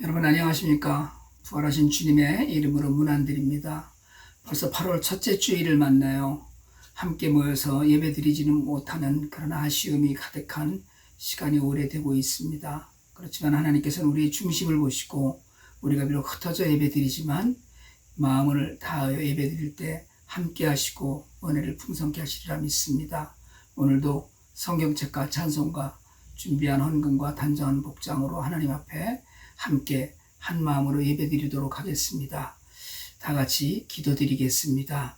여러분 안녕하십니까? 부활하신 주님의 이름으로 문안드립니다. 벌써 8월 첫째 주일을 만나요. 함께 모여서 예배드리지는 못하는 그런 아쉬움이 가득한 시간이 오래되고 있습니다. 그렇지만 하나님께서는 우리의 중심을 보시고 우리가 비록 흩어져 예배드리지만 마음을 다하여 예배드릴 때 함께 하시고 은혜를 풍성케 하시리라 믿습니다. 오늘도 성경책과 찬송가 준비한 헌금과 단정한 복장으로 하나님 앞에 함께 한 마음으로 예배드리도록 하겠습니다. 다 같이 기도드리겠습니다.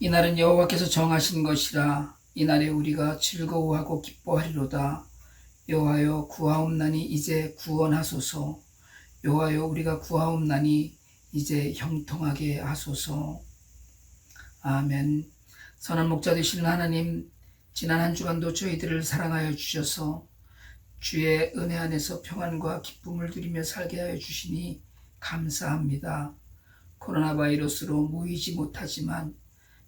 이날은 여호와께서 정하신 것이라. 이날에 우리가 즐거워하고 기뻐하리로다. 여호와여 구하옵나니 이제 구원하소서. 여호와여 우리가 구하옵나니 이제 형통하게 하소서. 아멘. 선한 목자 되시는 하나님, 지난 한 주간도 저희들을 사랑하여 주셔서 주의 은혜 안에서 평안과 기쁨을 누리며 살게 하여 주시니 감사합니다. 코로나 바이러스로 모이지 못하지만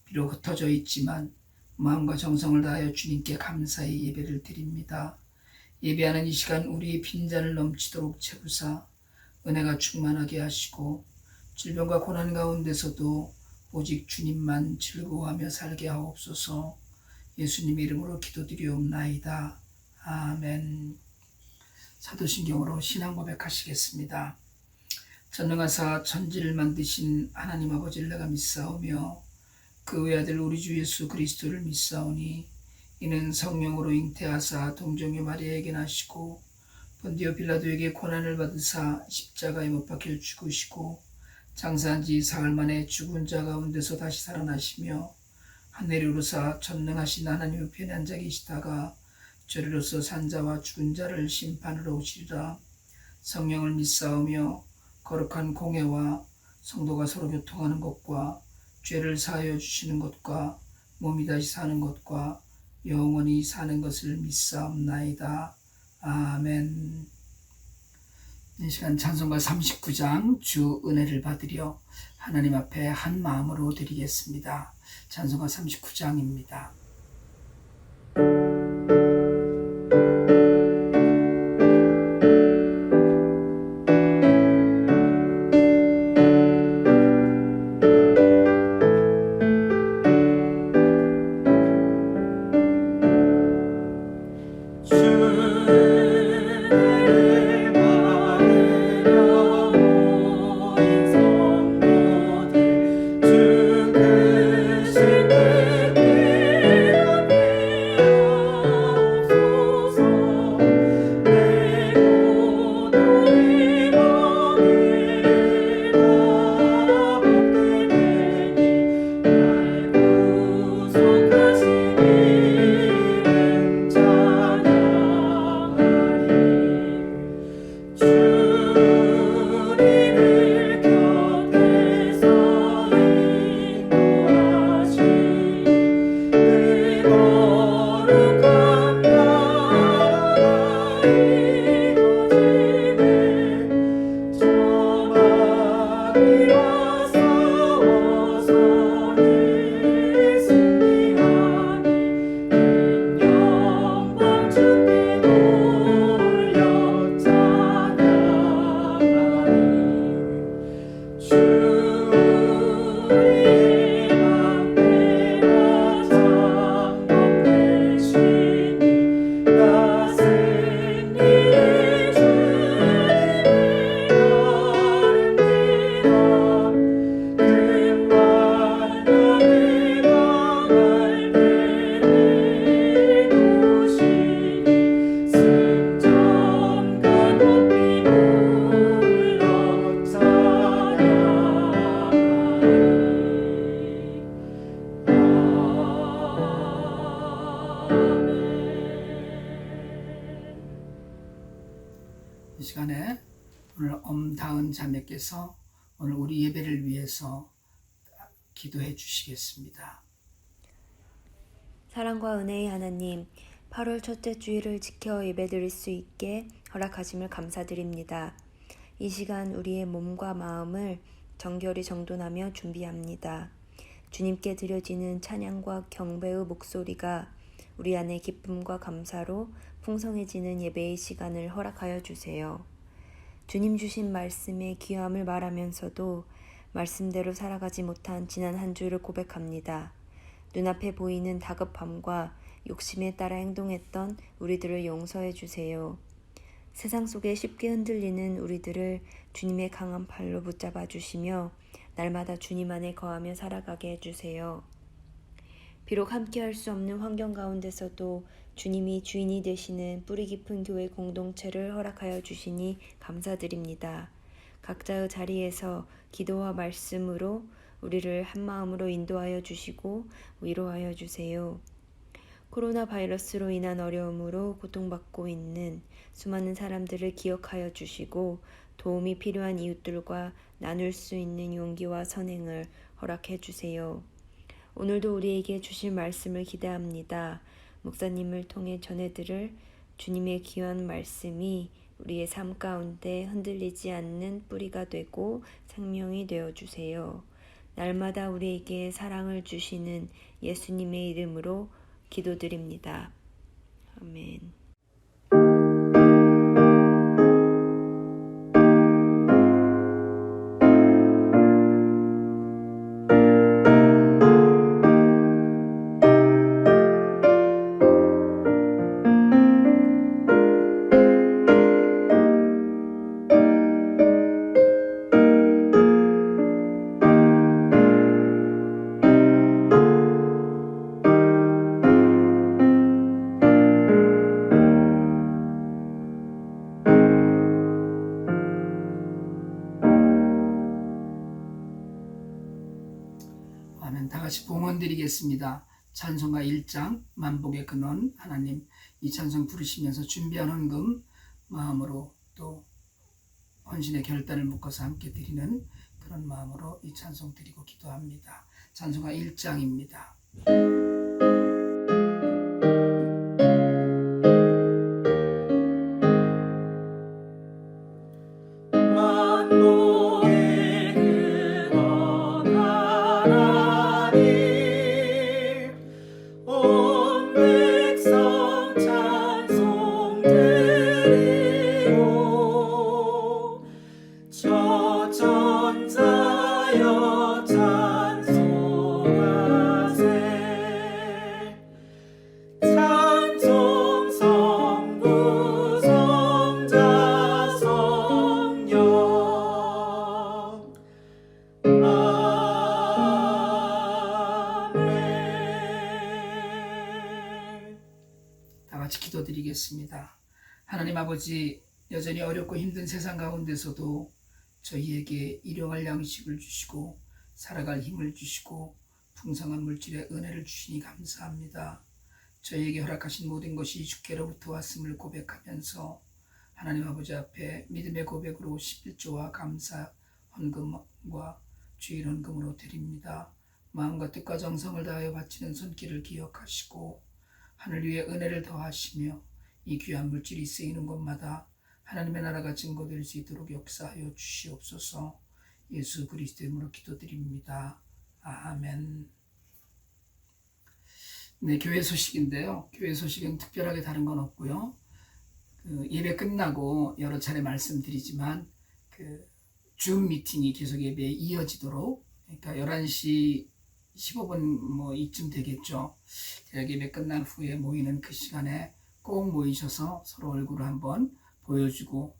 비록 흩어져 있지만 마음과 정성을 다하여 주님께 감사히 예배를 드립니다. 예배하는 이 시간 우리의 빈잔을 넘치도록 채우사 은혜가 충만하게 하시고 질병과 고난 가운데서도 오직 주님만 즐거워하며 살게 하옵소서. 예수님의 이름으로 기도드리옵나이다. 아멘. 사도신경으로 신앙 고백하시겠습니다. 전능하사 천지를 만드신 하나님 아버지를 내가 믿사오며 그 외아들 우리 주 예수 그리스도를 믿사오니 이는 성령으로 잉태하사 동정녀 마리아에게 나시고 본디오 빌라도에게 고난을 받으사 십자가에 못 박혀 죽으시고 장사한 지 사흘 만에 죽은 자 가운데서 다시 살아나시며 하늘에 오르사 전능하신 하나님의 편에 앉아 계시다가 저리로서 산자와 죽은 자를 심판으로 오시리라. 성령을 믿사오며 거룩한 공회와 성도가 서로 교통하는 것과 죄를 사하여 주시는 것과 몸이 다시 사는 것과 영원히 사는 것을 믿사옵나이다. 아멘. 이 시간 찬송가 39장 주 은혜를 받으려 하나님 앞에 한 마음으로 드리겠습니다. 찬송가 39장입니다. 이 시간에 오늘 엄다은 자매께서 오늘 우리 예배를 위해서 기도해 주시겠습니다. 사랑과 은혜의 하나님, 8월 첫째 주일을 지켜 예배드릴 수 있게 허락하심을 감사드립니다. 이 시간 우리의 몸과 마음을 정결히 정돈하며 준비합니다. 주님께 드려지는 찬양과 경배의 목소리가 우리 안에 기쁨과 감사로 풍성해지는 예배의 시간을 허락하여 주세요. 주님 주신 말씀의 귀함을 말하면서도 말씀대로 살아가지 못한 지난 한 주를 고백합니다. 눈앞에 보이는 다급함과 욕심에 따라 행동했던 우리들을 용서해 주세요. 세상 속에 쉽게 흔들리는 우리들을 주님의 강한 팔로 붙잡아 주시며 날마다 주님 안에 거하며 살아가게 해주세요. 비록 함께 할 수 없는 환경 가운데서도 주님이 주인이 되시는 뿌리 깊은 교회 공동체를 허락하여 주시니 감사드립니다. 각자의 자리에서 기도와 말씀으로 우리를 한 마음으로 인도하여 주시고 위로하여 주세요. 코로나 바이러스로 인한 어려움으로 고통받고 있는 수많은 사람들을 기억하여 주시고 도움이 필요한 이웃들과 나눌 수 있는 용기와 선행을 허락해 주세요. 오늘도 우리에게 주실 말씀을 기대합니다. 목사님을 통해 전해들을 주님의 귀한 말씀이 우리의 삶 가운데 흔들리지 않는 뿌리가 되고 생명이 되어 주세요. 날마다 우리에게 사랑을 주시는 예수님의 이름으로 기도드립니다. 아멘. 아멘. 다 같이 봉헌 드리겠습니다. 찬송가 1장 만복의 근원 하나님, 이 찬송 부르시면서 준비한 헌금 마음으로 또 헌신의 결단을 묶어서 함께 드리는 그런 마음으로 이 찬송 드리고 기도합니다. 찬송가 1장입니다. 기도드리겠습니다. 하나님 아버지, 여전히 어렵고 힘든 세상 가운데서도 저희에게 일용할 양식을 주시고 살아갈 힘을 주시고 풍성한 물질의 은혜를 주시니 감사합니다. 저희에게 허락하신 모든 것이 주께로부터 왔음을 고백하면서 하나님 아버지 앞에 믿음의 고백으로 11조와 감사 헌금과 주일 헌금으로 드립니다. 마음과 뜻과 정성을 다하여 바치는 손길을 기억하시고 하늘 위에 은혜를 더하시며 이 귀한 물질이 쓰이는 곳마다 하나님의 나라가 증거될 수 있도록 역사하여 주시옵소서. 예수 그리스도의 이름으로 기도드립니다. 아멘. 네, 교회 소식인데요. 교회 소식은 특별하게 다른 건 없고요. 예배 끝나고 여러 차례 말씀드리지만 줌 미팅이 계속 예배에 이어지도록, 그러니까 11시 15분 이쯤 되겠죠. 대학 예배 끝난 후에 모이는 그 시간에 꼭 모이셔서 서로 얼굴을 한번 보여주고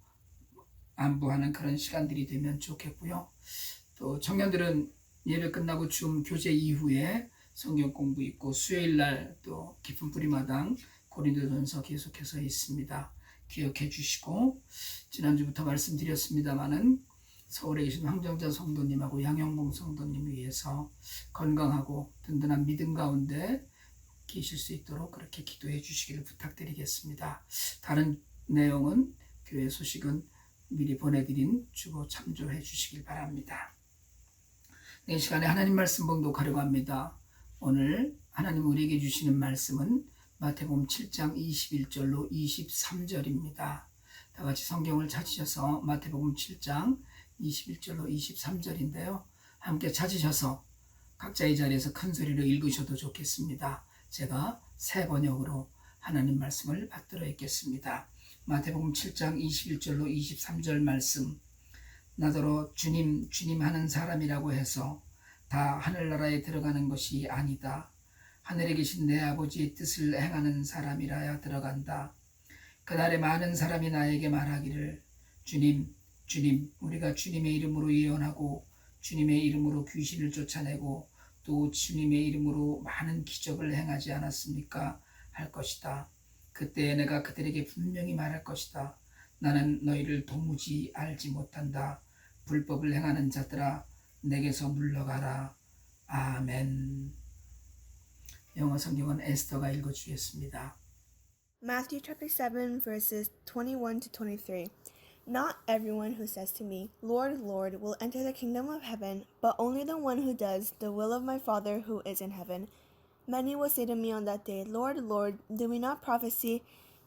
안부하는 그런 시간들이 되면 좋겠고요. 또 청년들은 예배 끝나고 줌 교제 이후에 성경 공부 있고 수요일날 또 깊은 뿌리마당 고린도전서 계속해서 있습니다. 기억해 주시고, 지난주부터 말씀드렸습니다마는 서울에 계신 황정자 성도님하고 양영봉 성도님 위해서 건강하고 든든한 믿음 가운데 계실 수 있도록 그렇게 기도해 주시기를 부탁드리겠습니다. 다른 내용은 교회 소식은 미리 보내드린 주보 참조해 주시길 바랍니다. 이 시간에 하나님 말씀 봉독하려고 합니다. 오늘 하나님 우리에게 주시는 말씀은 마태복음 7장 21절로 23절입니다. 다 같이 성경을 찾으셔서 마태복음 7장 21절로 23절인데요. 함께 찾으셔서 각자의 자리에서 큰 소리로 읽으셔도 좋겠습니다. 제가 새 번역으로 하나님 말씀을 받들어 있겠습니다. 마태복음 7장 21절로 23절 말씀. 나더러 주님 주님 하는 사람이라고 해서 다 하늘나라에 들어가는 것이 아니다. 하늘에 계신 내 아버지의 뜻을 행하는 사람이라야 들어간다. 그날에 많은 사람이 나에게 말하기를 주님 주님 우리가 주님의 이름으로 예언하고 주님의 이름으로 귀신을 쫓아내고 또 주님의 이름으로 많은 기적을 행하지 않았습니까? 할 것이다. 그때 내가 그들에게 분명히 말할 것이다. 나는 너희를 도무지 알지 못한다. 불법을 행하는 자들아 내게서 물러가라. 아멘. 영어 성경은 에스더가 읽어주겠습니다. Matthew chapter 7 verses 21 to 23. Not everyone who says to me, Lord, Lord, will enter the kingdom of heaven, but only the one who does the will of my Father who is in heaven. Many will say to me on that day, Lord, Lord, did we not prophesy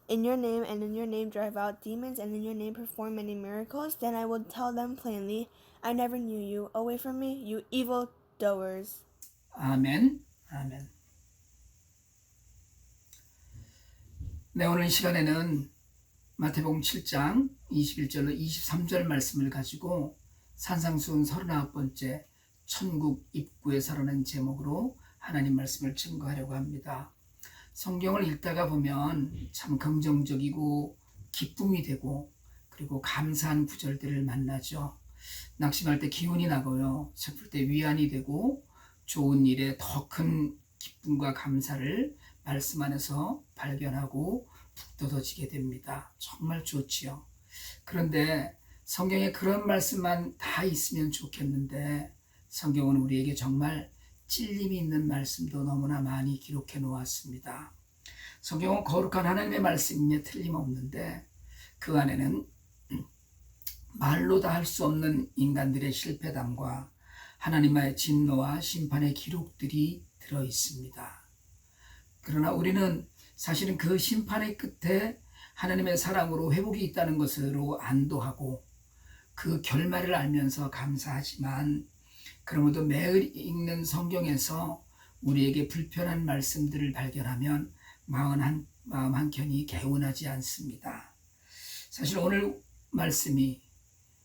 in your name and in your name drive out demons and in your name perform many miracles? Then I will tell them plainly, I never knew you. Away from me, you evil doers. 아멘. 아멘. 네, 오늘 시간에는 마태복음 7장 21절로 23절 말씀을 가지고 산상수훈 39번째 천국 입구에서라는 제목으로 하나님 말씀을 증거하려고 합니다. 성경을 읽다가 보면 참 긍정적이고 기쁨이 되고 그리고 감사한 구절들을 만나죠. 낙심할 때 기운이 나고요. 슬플 때 위안이 되고 좋은 일에 더 큰 기쁨과 감사를 말씀 안에서 발견하고 북돋아지게 됩니다. 정말 좋지요. 그런데 성경에 그런 말씀만 다 있으면 좋겠는데 성경은 우리에게 정말 찔림이 있는 말씀도 너무나 많이 기록해 놓았습니다. 성경은 거룩한 하나님의 말씀임에 틀림없는데 그 안에는 말로 다 할 수 없는 인간들의 실패담과 하나님의 진노와 심판의 기록들이 들어 있습니다. 그러나 우리는 사실은 그 심판의 끝에 하나님의 사랑으로 회복이 있다는 것으로 안도하고 그 결말을 알면서 감사하지만 그러므로 매일 읽는 성경에서 우리에게 불편한 말씀들을 발견하면 마음 한켠이 개운하지 않습니다. 사실 오늘 말씀이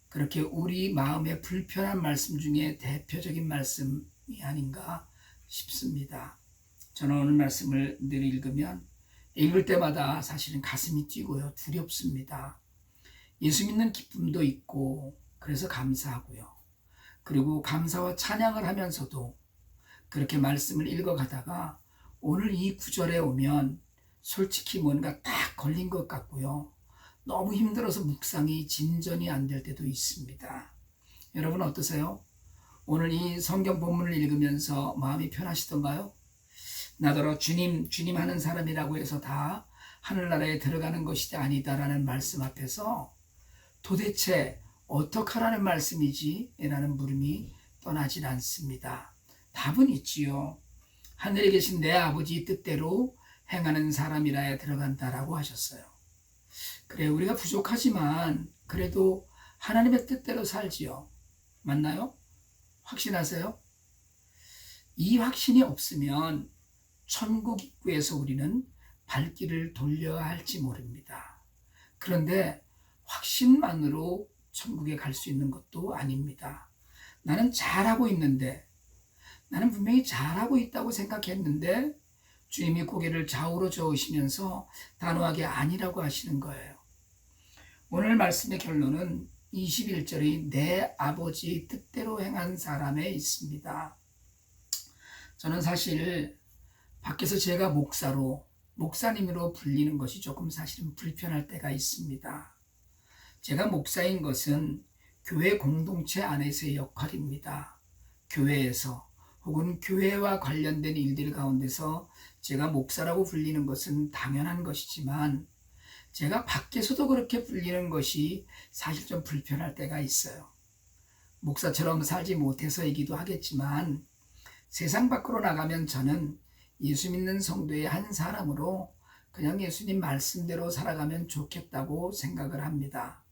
그렇게 우리 마음에 불편한 말씀 중에 대표적인 말씀이 아닌가 싶습니다. 저는 오늘 말씀을 늘 읽으면 읽을 때마다 사실은 가슴이 뛰고요. 두렵습니다. 예수 믿는 기쁨도 있고 그래서 감사하고요. 그리고 감사와 찬양을 하면서도 그렇게 말씀을 읽어가다가 오늘 이 구절에 오면 솔직히 뭔가 딱 걸린 것 같고요. 너무 힘들어서 묵상이 진전이 안 될 때도 있습니다. 여러분 어떠세요? 오늘 이 성경 본문을 읽으면서 마음이 편하시던가요? 나더러 주님 주님 하는 사람이라고 해서 다 하늘나라에 들어가는 것이 아니다라는 말씀 앞에서 도대체 어떡하라는 말씀이지? 라는 물음이 떠나질 않습니다. 답은 있지요. 하늘에 계신 내 아버지 뜻대로 행하는 사람이라야 들어간다라고 하셨어요. 그래, 우리가 부족하지만 그래도 하나님의 뜻대로 살지요. 맞나요? 확신하세요? 이 확신이 없으면 천국 입구에서 우리는 발길을 돌려야 할지 모릅니다. 그런데 확신만으로 천국에 갈 수 있는 것도 아닙니다. 나는 잘하고 있는데, 나는 분명히 잘하고 있다고 생각했는데 주님이 고개를 좌우로 저으시면서 단호하게 아니라고 하시는 거예요. 오늘 말씀의 결론은 21절의 내 아버지의 뜻대로 행한 사람에 있습니다. 저는 사실 밖에서 제가 목사님으로 불리는 것이 조금 사실은 불편할 때가 있습니다. 제가 목사인 것은 교회 공동체 안에서의 역할입니다. 교회에서 혹은 교회와 관련된 일들 가운데서 제가 목사라고 불리는 것은 당연한 것이지만 제가 밖에서도 그렇게 불리는 것이 사실 좀 불편할 때가 있어요. 목사처럼 살지 못해서이기도 하겠지만 세상 밖으로 나가면 저는 예수 믿는 성도의 한 사람으로 그냥 예수님 말씀대로 살아가면 좋겠다고 생각을 합니다.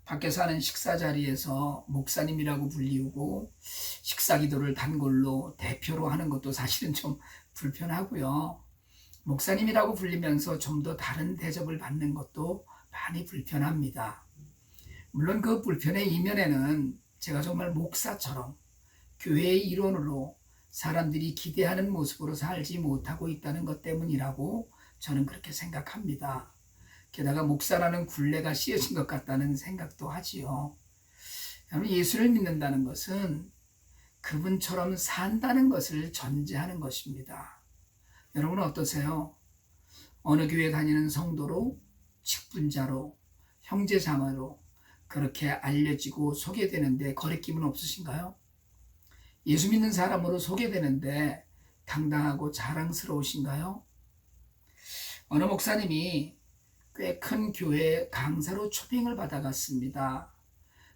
밖에서 하는 식사 자리에서 목사님이라고 불리우고 식사 기도를 단골로 대표로 하는 것도 사실은 좀 불편하고요. 목사님이라고 불리면서 좀 더 다른 대접을 받는 것도 많이 불편합니다. 물론 그 불편의 이면에는 제가 정말 목사처럼 교회의 일원으로 사람들이 기대하는 모습으로 살지 못하고 있다는 것 때문이라고 저는 그렇게 생각합니다. 게다가 목사라는 굴레가 씌어진 것 같다는 생각도 하지요. 여러분, 예수를 믿는다는 것은 그분처럼 산다는 것을 전제하는 것입니다. 여러분 어떠세요? 어느 교회 다니는 성도로, 직분자로, 형제자매로 그렇게 알려지고 소개되는데 거리낌은 없으신가요? 예수 믿는 사람으로 소개되는데 당당하고 자랑스러우신가요? 어느 목사님이 꽤 큰 교회 강사로 초빙을 받아갔습니다.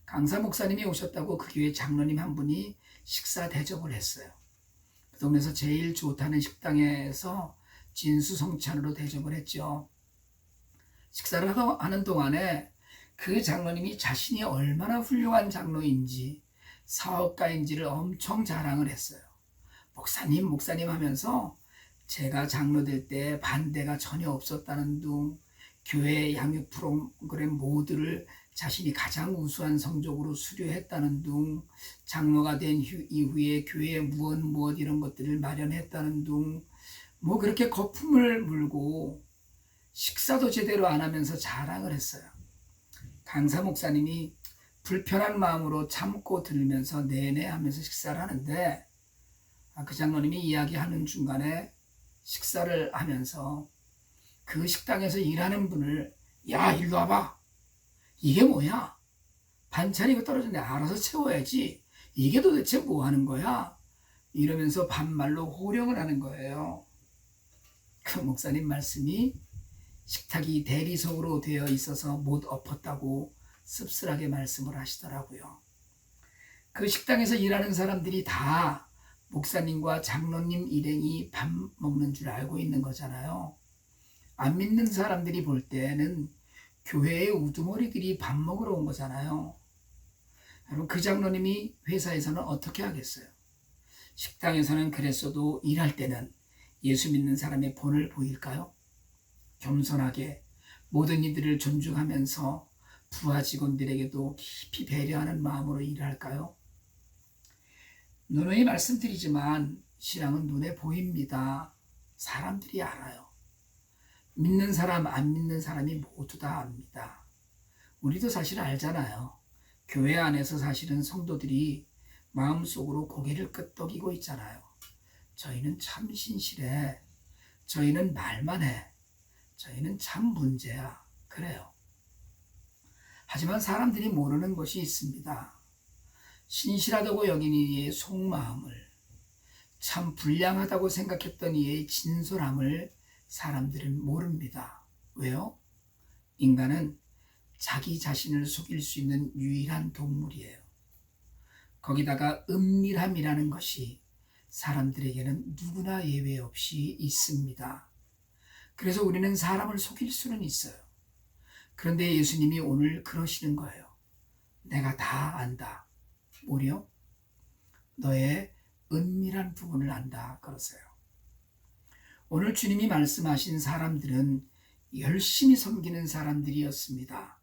강사 목사님이 오셨다고 그 교회 장로님 한 분이 식사 대접을 했어요. 그 동네에서 제일 좋다는 식당에서 진수성찬으로 대접을 했죠. 식사를 하는 동안에 그 장로님이 자신이 얼마나 훌륭한 장로인지 사업가인지를 엄청 자랑을 했어요. 목사님 하면서 제가 장로 될 때 반대가 전혀 없었다는 둥, 교회 양육 프로그램 모두를 자신이 가장 우수한 성적으로 수료했다는 둥, 장로가 된 이후에 교회에 무엇 이런 것들을 마련했다는 둥, 뭐 그렇게 거품을 물고 식사도 제대로 안 하면서 자랑을 했어요. 강사 목사님이 불편한 마음으로 참고 들으면서 네네 하면서 식사를 하는데, 그 장로님이 이야기하는 중간에 식사를 하면서 그 식당에서 일하는 분을, 야 일로 와봐, 이게 뭐야, 반찬이 이거 떨어졌네, 알아서 채워야지, 이게 도대체 뭐 하는 거야, 이러면서 반말로 호령을 하는 거예요. 그 목사님 말씀이 식탁이 대리석으로 되어 있어서 못 엎었다고 씁쓸하게 말씀을 하시더라고요. 그 식당에서 일하는 사람들이 다 목사님과 장로님 일행이 밥 먹는 줄 알고 있는 거잖아요. 안 믿는 사람들이 볼 때는 교회의 우두머리들이 밥 먹으러 온 거잖아요. 여러분, 그 장로님이 회사에서는 어떻게 하겠어요? 식당에서는 그랬어도 일할 때는 예수 믿는 사람의 본을 보일까요? 겸손하게 모든 이들을 존중하면서 부하 직원들에게도 깊이 배려하는 마음으로 일할까요? 누누이 말씀드리지만 신앙은 눈에 보입니다. 사람들이 알아요. 믿는 사람, 안 믿는 사람이 모두 다 압니다. 우리도 사실 알잖아요. 교회 안에서 사실은 성도들이 마음속으로 고개를 끄덕이고 있잖아요. 저희는 참 신실해. 저희는 말만 해. 저희는 참 문제야. 그래요. 하지만 사람들이 모르는 것이 있습니다. 신실하다고 여긴 이의 속마음을, 참 불량하다고 생각했던 이의 진솔함을 사람들은 모릅니다. 왜요? 인간은 자기 자신을 속일 수 있는 유일한 동물이에요. 거기다가 은밀함이라는 것이 사람들에게는 누구나 예외 없이 있습니다. 그래서 우리는 사람을 속일 수는 있어요. 그런데 예수님이 오늘 그러시는 거예요. 내가 다 안다. 뭐요? 너의 은밀한 부분을 안다. 그러세요. 오늘 주님이 말씀하신 사람들은 열심히 섬기는 사람들이었습니다.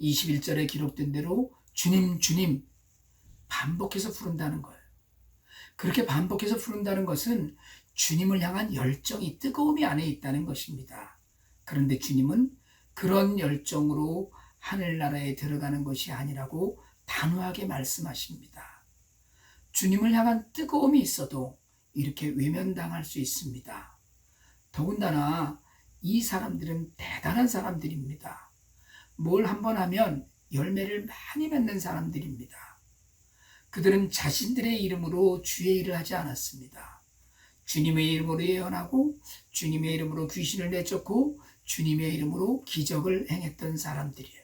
21절에 기록된 대로 주님, 주님 반복해서 부른다는 거예요. 그렇게 반복해서 부른다는 것은 주님을 향한 열정이, 뜨거움이 안에 있다는 것입니다. 그런데 주님은 그런 열정으로 하늘나라에 들어가는 것이 아니라고 단호하게 말씀하십니다. 주님을 향한 뜨거움이 있어도 이렇게 외면당할 수 있습니다. 더군다나 이 사람들은 대단한 사람들입니다. 뭘 한번 하면 열매를 많이 맺는 사람들입니다. 그들은 자신들의 이름으로 주의 일을 하지 않았습니다. 주님의 이름으로 예언하고 주님의 이름으로 귀신을 내쫓고 주님의 이름으로 기적을 행했던 사람들이에요.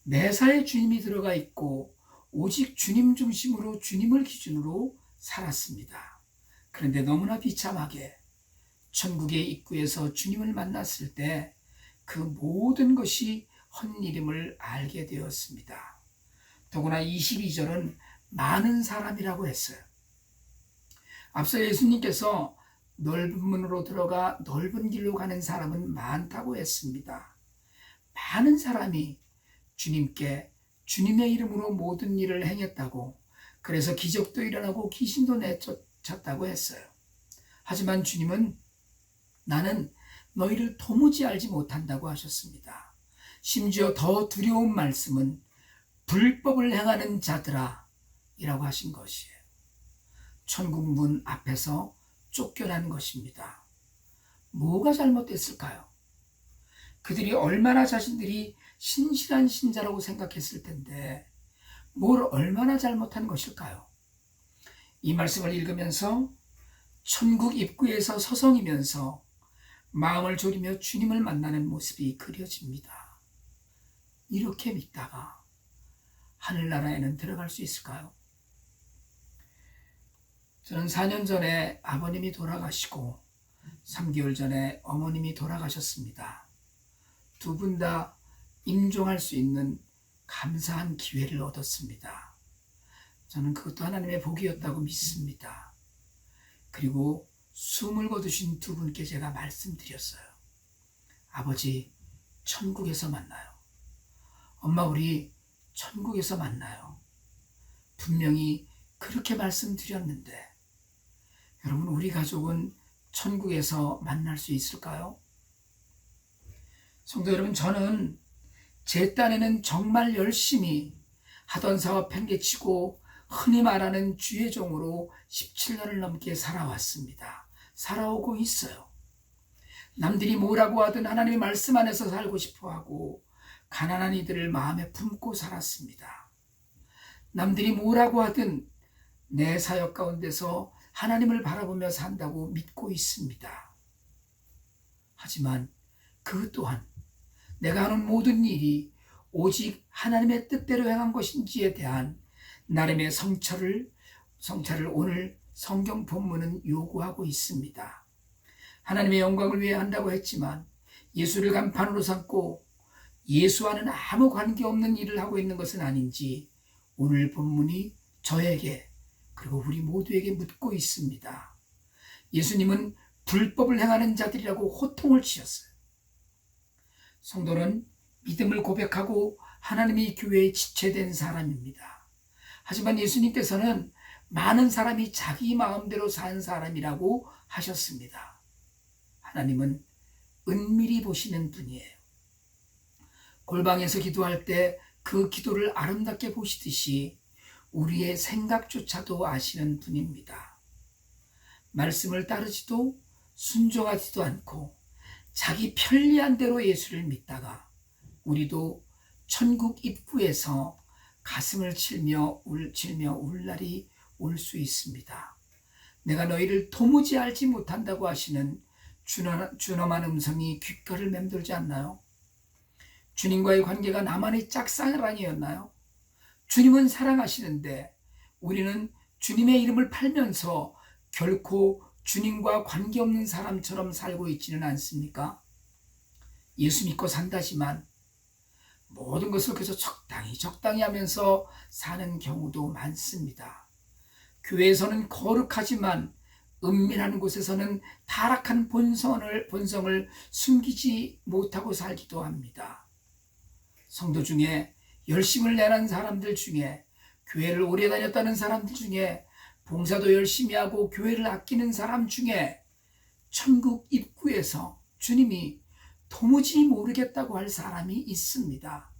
매사에 주님이 들어가 있고 오직 주님 중심으로, 주님을 기준으로 살았습니다. 그런데 너무나 비참하게 천국의 입구에서 주님을 만났을 때 그 모든 것이 헛이름을 알게 되었습니다. 더구나 22절은 많은 사람이라고 했어요. 앞서 예수님께서 넓은 문으로 들어가 넓은 길로 가는 사람은 많다고 했습니다. 많은 사람이 주님께 주님의 이름으로 모든 일을 행했다고, 그래서 기적도 일어나고 귀신도 내쫓았다고 했어요. 하지만 주님은 나는 너희를 도무지 알지 못한다고 하셨습니다. 심지어 더 두려운 말씀은 불법을 행하는 자들아 이라고 하신 것이에요. 천국 문 앞에서 쫓겨난 것입니다. 뭐가 잘못됐을까요? 그들이 얼마나 자신들이 신실한 신자라고 생각했을 텐데 뭘 얼마나 잘못한 것일까요? 이 말씀을 읽으면서 천국 입구에서 서성이면서 마음을 졸이며 주님을 만나는 모습이 그려집니다. 이렇게 믿다가 하늘나라에는 들어갈 수 있을까요? 저는 4년 전에 아버님이 돌아가시고 3개월 전에 어머님이 돌아가셨습니다. 두 분 다 임종할 수 있는 감사한 기회를 얻었습니다. 저는 그것도 하나님의 복이었다고 믿습니다. 그리고 숨을 거두신 두 분께 제가 말씀드렸어요. 아버지, 천국에서 만나요. 엄마, 우리 천국에서 만나요. 분명히 그렇게 말씀드렸는데 여러분, 우리 가족은 천국에서 만날 수 있을까요? 성도 여러분, 저는 제 딴에는 정말 열심히 하던 사업 팽개치고 흔히 말하는 주의 종으로 17년을 넘게 살아왔습니다. 살아오고 있어요. 남들이 뭐라고 하든 하나님의 말씀 안에서 살고 싶어하고 가난한 이들을 마음에 품고 살았습니다. 남들이 뭐라고 하든 내 사역 가운데서 하나님을 바라보며 산다고 믿고 있습니다. 하지만 그 또한 내가 하는 모든 일이 오직 하나님의 뜻대로 행한 것인지에 대한 나름의 성찰을 오늘 성경 본문은 요구하고 있습니다. 하나님의 영광을 위해 한다고 했지만 예수를 간판으로 삼고 예수와는 아무 관계없는 일을 하고 있는 것은 아닌지 오늘 본문이 저에게 그리고 우리 모두에게 묻고 있습니다. 예수님은 불법을 행하는 자들이라고 호통을 치셨어요. 성도는 믿음을 고백하고 하나님의 교회에 지체된 사람입니다. 하지만 예수님께서는 많은 사람이 자기 마음대로 산 사람이라고 하셨습니다. 하나님은 은밀히 보시는 분이에요. 골방에서 기도할 때 그 기도를 아름답게 보시듯이 우리의 생각조차도 아시는 분입니다. 말씀을 따르지도 순종하지도 않고 자기 편리한 대로 예수를 믿다가 우리도 천국 입구에서 가슴을 치며 울 날이 올 수 있습니다. 내가 너희를 도무지 알지 못한다고 하시는 준엄한 음성이 귓가를 맴돌지 않나요? 주님과의 관계가 나만의 짝사랑이었나요? 주님은 사랑하시는데 우리는 주님의 이름을 팔면서 결코 주님과 관계없는 사람처럼 살고 있지는 않습니까? 예수 믿고 산다지만 모든 것을 그저 적당히 하면서 사는 경우도 많습니다. 교회에서는 거룩하지만 은밀한 곳에서는 타락한 본성을 숨기지 못하고 살기도 합니다. 성도 중에 열심을 내는 사람들 중에, 교회를 오래 다녔다는 사람들 중에, 봉사도 열심히 하고 교회를 아끼는 사람 중에 천국 입구에서 주님이 도무지 모르겠다고 할 사람이 있습니다.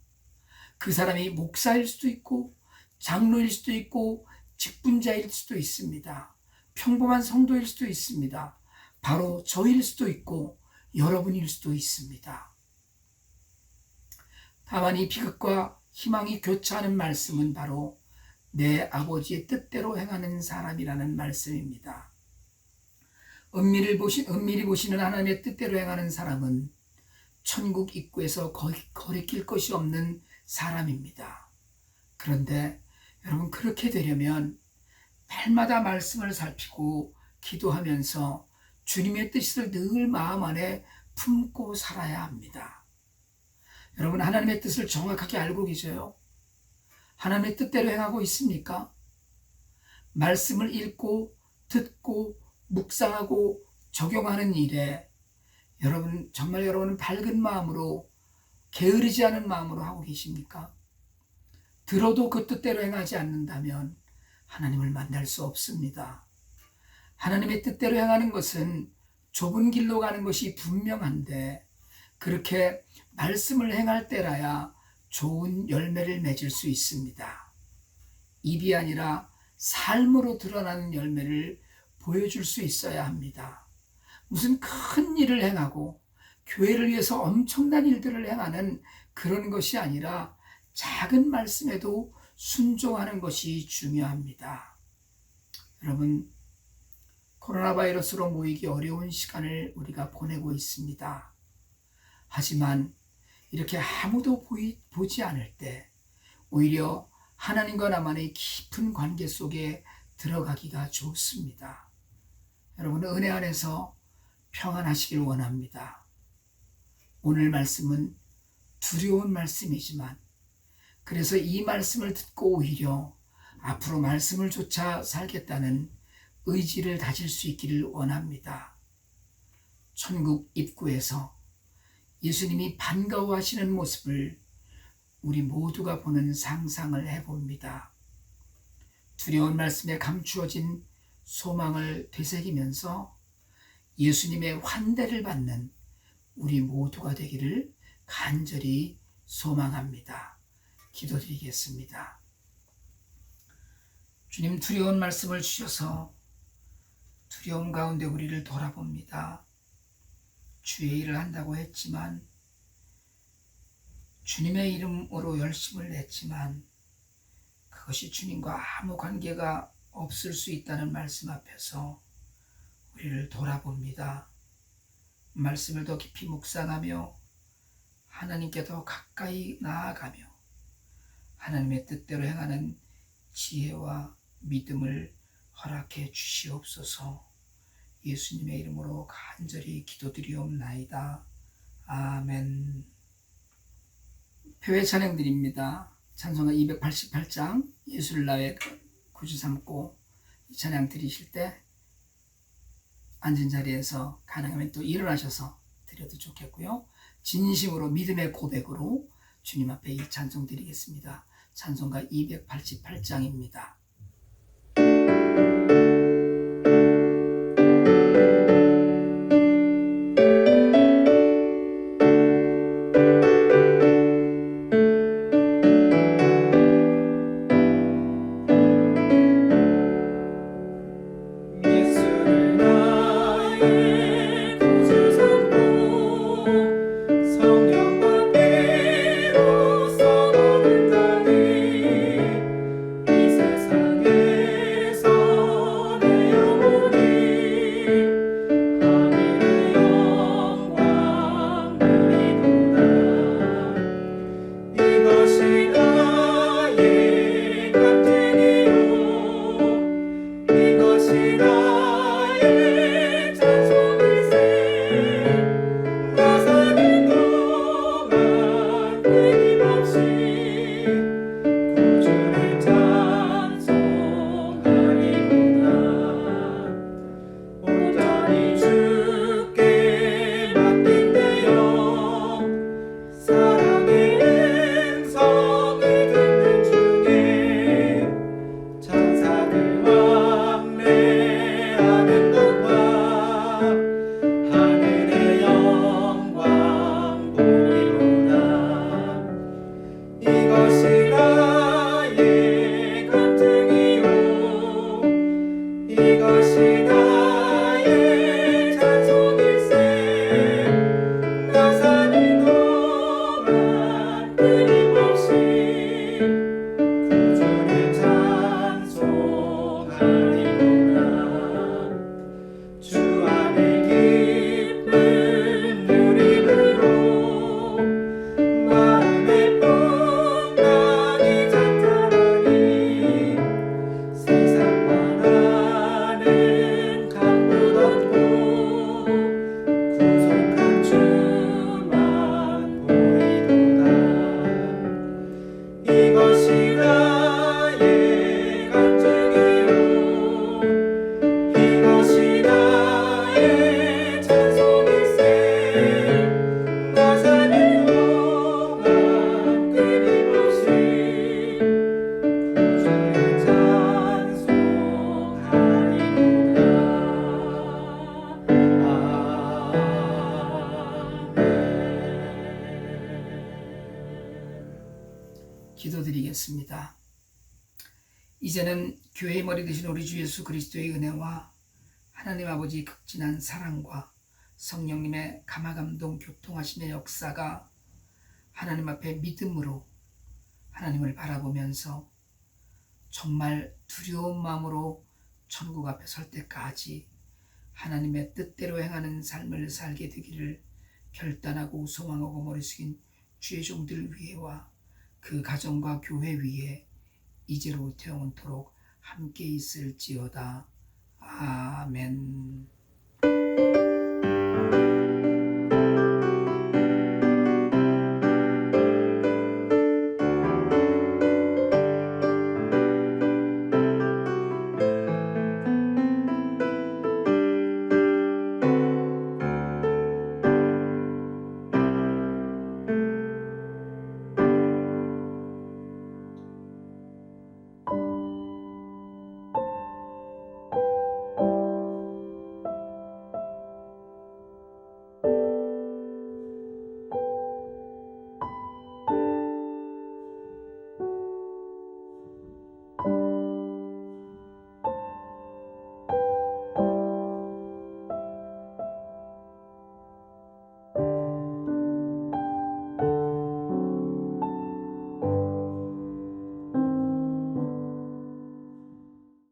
그 사람이 목사일 수도 있고 장로일 수도 있고 직분자일 수도 있습니다. 평범한 성도일 수도 있습니다. 바로 저일 수도 있고 여러분일 수도 있습니다. 다만 이 비극과 희망이 교차하는 말씀은 바로 내 아버지의 뜻대로 행하는 사람이라는 말씀입니다. 은밀히 보시는 하나님의 뜻대로 행하는 사람은 천국 입구에서 거리낄 것이 없는 사람입니다. 그런데 여러분, 그렇게 되려면 날마다 말씀을 살피고 기도하면서 주님의 뜻을 늘 마음 안에 품고 살아야 합니다. 여러분, 하나님의 뜻을 정확하게 알고 계세요? 하나님의 뜻대로 행하고 있습니까? 말씀을 읽고 듣고 묵상하고 적용하는 일에 정말 여러분은 밝은 마음으로, 게으르지 않은 마음으로 하고 계십니까? 들어도 그 뜻대로 행하지 않는다면 하나님을 만날 수 없습니다. 하나님의 뜻대로 행하는 것은 좁은 길로 가는 것이 분명한데, 그렇게 말씀을 행할 때라야 좋은 열매를 맺을 수 있습니다. 입이 아니라 삶으로 드러나는 열매를 보여줄 수 있어야 합니다. 무슨 큰 일을 행하고 교회를 위해서 엄청난 일들을 행하는 그런 것이 아니라 작은 말씀에도 순종하는 것이 중요합니다. 여러분, 코로나 바이러스로 모이기 어려운 시간을 우리가 보내고 있습니다. 하지만 이렇게 아무도 보지 않을 때 오히려 하나님과 나만의 깊은 관계 속에 들어가기가 좋습니다. 여러분, 은혜 안에서 평안하시길 원합니다. 오늘 말씀은 두려운 말씀이지만, 그래서 이 말씀을 듣고 오히려 앞으로 말씀을 쫓아 살겠다는 의지를 다질 수 있기를 원합니다. 천국 입구에서 예수님이 반가워하시는 모습을 우리 모두가 보는 상상을 해봅니다. 두려운 말씀에 감추어진 소망을 되새기면서 예수님의 환대를 받는 우리 모두가 되기를 간절히 소망합니다. 기도드리겠습니다. 주님, 두려운 말씀을 주셔서 두려움 가운데 우리를 돌아봅니다. 주의 일을 한다고 했지만, 주님의 이름으로 열심을 냈지만 그것이 주님과 아무 관계가 없을 수 있다는 말씀 앞에서 우리를 돌아봅니다. 말씀을 더 깊이 묵상하며 하나님께 더 가까이 나아가며 하나님의 뜻대로 행하는 지혜와 믿음을 허락해 주시옵소서. 예수님의 이름으로 간절히 기도드리옵나이다. 아멘. 표회 찬양드립니다. 찬송가 288장 예수를 나의 구주 삼고, 이 찬양 드리실 때 앉은 자리에서 가능하면 또 일어나셔서 드려도 좋겠고요. 진심으로 믿음의 고백으로 주님 앞에 이 찬송 드리겠습니다. 찬송가 288장입니다. 기도드리겠습니다. 이제는 교회의 머리 되신 우리 주 예수 그리스도의 은혜와 하나님 아버지의 극진한 사랑과 성령님의 감화감동 교통하심의 역사가 하나님 앞에 믿음으로 하나님을 바라보면서 정말 두려운 마음으로 천국 앞에 설 때까지 하나님의 뜻대로 행하는 삶을 살게 되기를 결단하고 소망하고 머리 숙인 주의 종들 위에와 그 가정과 교회 위에 이제로부터 영원토록 함께 있을지어다. 아멘.